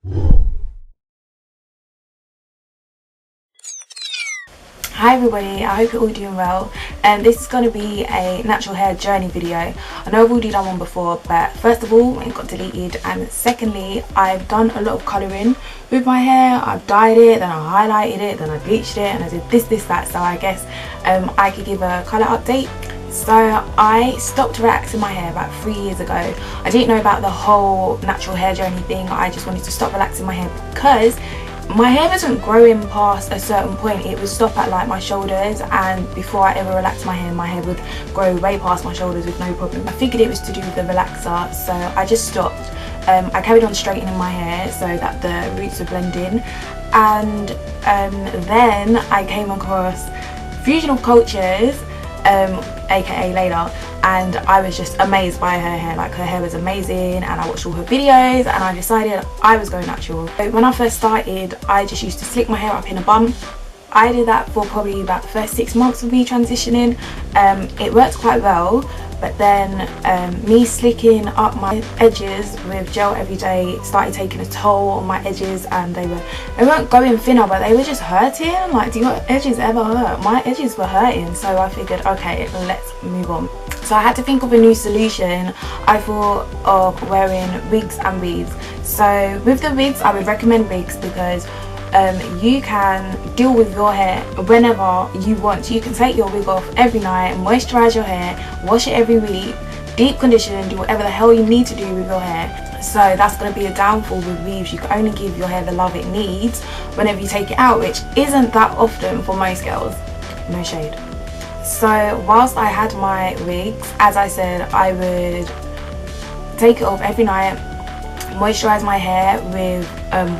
Hi everybody, I hope you're all doing well. This is going to be a natural hair journey video. I know I've already done one before, but first of all it got deleted, and secondly I've done a lot of colouring with my hair. I've dyed it, then I highlighted it, then I bleached it, and I did this, that, so I guess I could give a colour update. So I stopped relaxing my hair about 3 years ago. I didn't know about the whole natural hair journey thing. I just wanted to stop relaxing my hair because my hair wasn't growing past a certain point. It would stop at like my shoulders, and before I ever relaxed my hair would grow way past my shoulders with no problem. I figured it was to do with the relaxer, so I just stopped. I carried on straightening my hair so that the roots would blend in, and then I came across Fusion of Cultures, aka Layla, and I was just amazed by her hair. Like, her hair was amazing, and I watched all her videos and I decided I was going natural. So when I first started, I just used to slick my hair up in a bun. I did that for probably about the first 6 months of me transitioning. It worked quite well, but then me slicking up my edges with gel every day started taking a toll on my edges, and they weren't going thinner, but they were just hurting. Like, do your edges ever hurt? My edges were hurting, so I figured, okay, let's move on. So I had to think of a new solution. I thought of wearing wigs and weaves. So with the wigs, I would recommend wigs because you can deal with your hair whenever you want. You can take your wig off every night, moisturize your hair, wash it every week, deep condition, do whatever the hell you need to do with your hair. So that's going to be a downfall with weaves. You can only give your hair the love it needs whenever you take it out, which isn't that often for most girls. No shade. So whilst I had my wigs, as I said, I would take it off every night, moisturize my hair with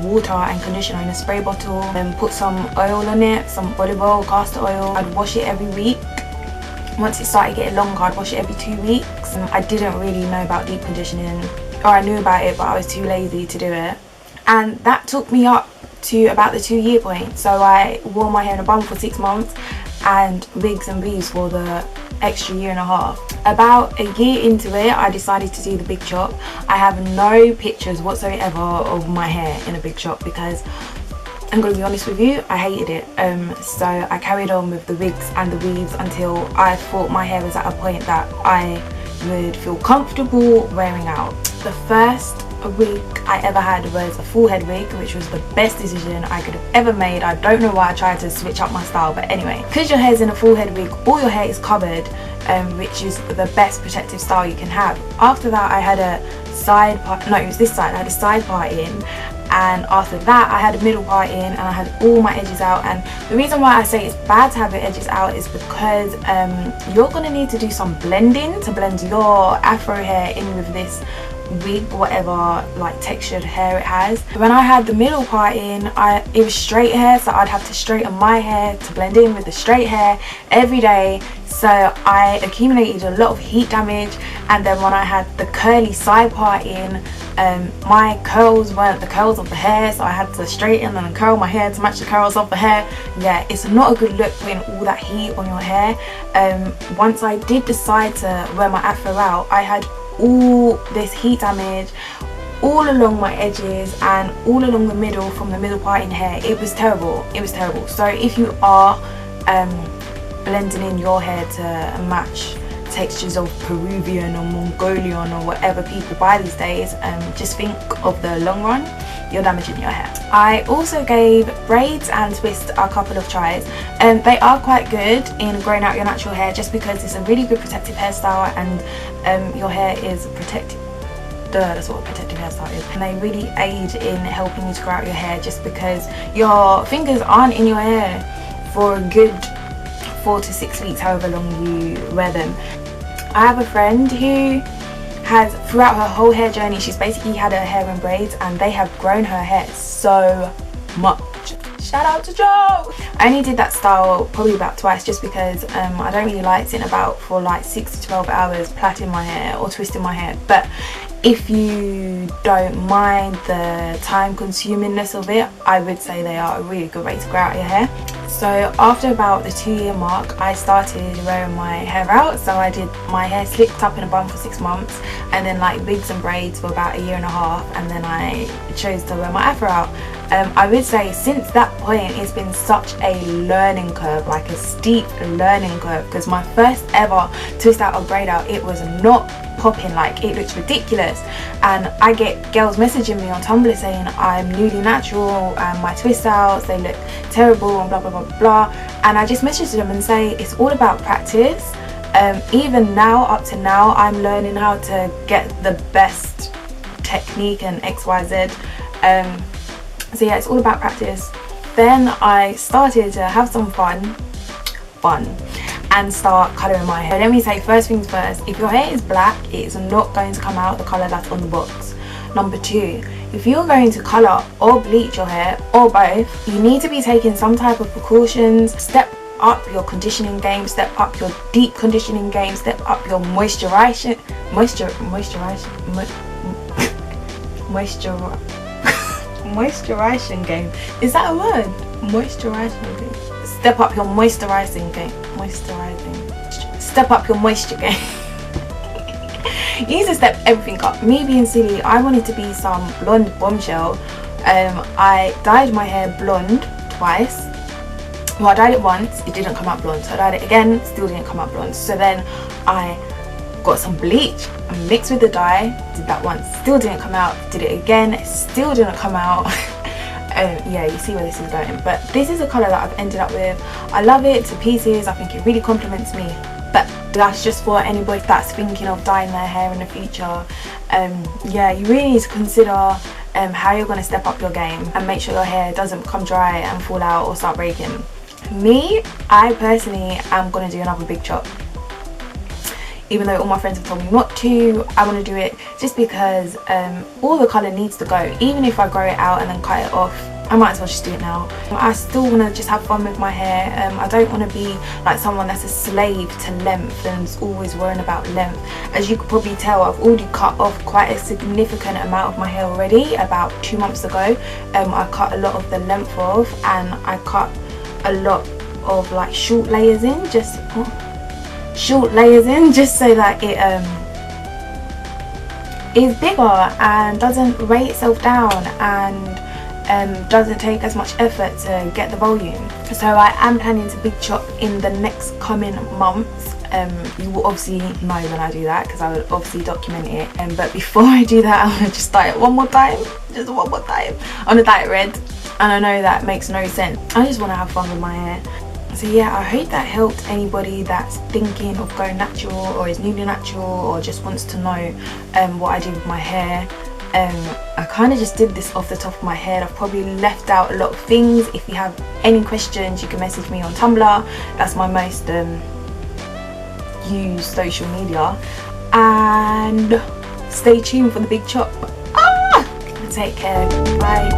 water and conditioner in a spray bottle, then put some oil on it, some olive oil, castor oil. I'd wash it every week. Once it started getting longer, I'd wash it every 2 weeks. I didn't really know about deep conditioning, or I knew about it but I was too lazy to do it, and that took me up to about the 2-year point. So I wore my hair in a bun for 6 months and wigs and weaves for the extra 1.5 years. About a year into it, I decided to do the big chop. I have no pictures whatsoever of my hair in a big chop because, I'm going to be honest with you, I hated it. So I carried on with the wigs and the weaves until I thought my hair was at a point that I would feel comfortable wearing out. The first wig I ever had was a full head wig, which was the best decision I could have ever made. I don't know why I tried to switch up my style, but anyway, because your hair's in a full head wig, all your hair is covered, which is the best protective style you can have. After that, I had a side part, no, it was this side, I had a side part in, and after that I had a middle part in, and I had all my edges out. And the reason why I say it's bad to have your edges out is because you're going to need to do some blending to blend your afro hair in with this wig, whatever like textured hair it has. When I had the middle part in, it was straight hair, so I'd have to straighten my hair to blend in with the straight hair every day. So I accumulated a lot of heat damage. And then when I had the curly side part in, my curls weren't the curls of the hair, so I had to straighten and curl my hair to match the curls of the hair. Yeah, it's not a good look putting all that heat on your hair. Once I did decide to wear my afro out, I had all this heat damage all along my edges and all along the middle, from the middle part in hair. It was terrible, it was terrible. So if you are blending in your hair to match textures of Peruvian or Mongolian or whatever people buy these days, just think of the long run, you're damaging your hair. I also gave braids and twists a couple of tries, and they are quite good in growing out your natural hair just because it's a really good protective hairstyle, and your hair is protected. That's what a protective hairstyle is. And they really aid in helping you to grow out your hair just because your fingers aren't in your hair for a good 4 to 6 weeks, however long you wear them. I have a friend who has, throughout her whole hair journey, she's basically had her hair in braids, and they have grown her hair so much. Shout out to Joe! I only did that style probably about twice just because I don't really like sitting about for like 6 to 12 hours plaiting my hair or twisting my hair. But if you don't mind the time consumingness of it, I would say they are a really good way to grow out your hair. So after about the 2-year mark, I started wearing my hair out. So I did my hair slicked up in a bun for 6 months, and then like wigs and braids for about 1.5 years, and then I chose to wear my afro out. I would say since that point it's been such a learning curve, like a steep learning curve, because my first ever twist out or braid out, it was not popping, like it looks ridiculous, and I get girls messaging me on Tumblr saying I'm newly natural and my twist outs, they look terrible and blah blah blah blah, and I just message them and say it's all about practice. Even now, up to now, I'm learning how to get the best technique and XYZ. So yeah, it's all about practice. Then I started to have some fun and start colouring my hair. Let me say, first things first, if your hair is black, it is not going to come out the colour that's on the box. Number 2, if you're going to colour or bleach your hair or both, you need to be taking some type of precautions. Step up your conditioning game, step up your deep conditioning game, step up your moisturization game. Is that a word? Moisturizing game. Step up your moisturizing game. Step up your moisture game. You need to step everything up. Me being silly, I wanted to be some blonde bombshell. I dyed my hair blonde twice. Well, I dyed it once, it didn't come out blonde. So I dyed it again, still didn't come out blonde. So then I got some bleach and mixed with the dye, did that once, still didn't come out, did it again, still didn't come out. Yeah, you see where this is going, but this is a colour that I've ended up with. I love it to pieces. I think it really compliments me, but that's just for anybody that's thinking of dyeing their hair in the future. Yeah, you really need to consider how you're going to step up your game and make sure your hair doesn't become dry and fall out or start breaking. Me, I personally am going to do another big chop. Even though all my friends have told me not to, I want to do it just because all the colour needs to go. Even if I grow it out and then cut it off, I might as well just do it now. I still want to just have fun with my hair. I don't want to be like someone that's a slave to length and is always worrying about length. As you could probably tell, I've already cut off quite a significant amount of my hair already. About 2 months ago, I cut a lot of the length off, and I cut a lot of like short layers in, just so that it is bigger and doesn't weigh itself down and doesn't take as much effort to get the volume. So I am planning to big chop in the next coming months. You will obviously know when I do that, because I will obviously document it. But before I do that, I'm gonna just dye it one more time. I'm gonna dye it red, and I know that makes no sense. I just want to have fun with my hair. So yeah, I hope that helped anybody that's thinking of going natural or is newly natural or just wants to know what I do with my hair. I kind of just did this off the top of my head. I've probably left out a lot of things. If you have any questions, you can message me on Tumblr. That's my most used social media. And stay tuned for the big chop. Take care. Bye.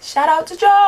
Shout out to Joe!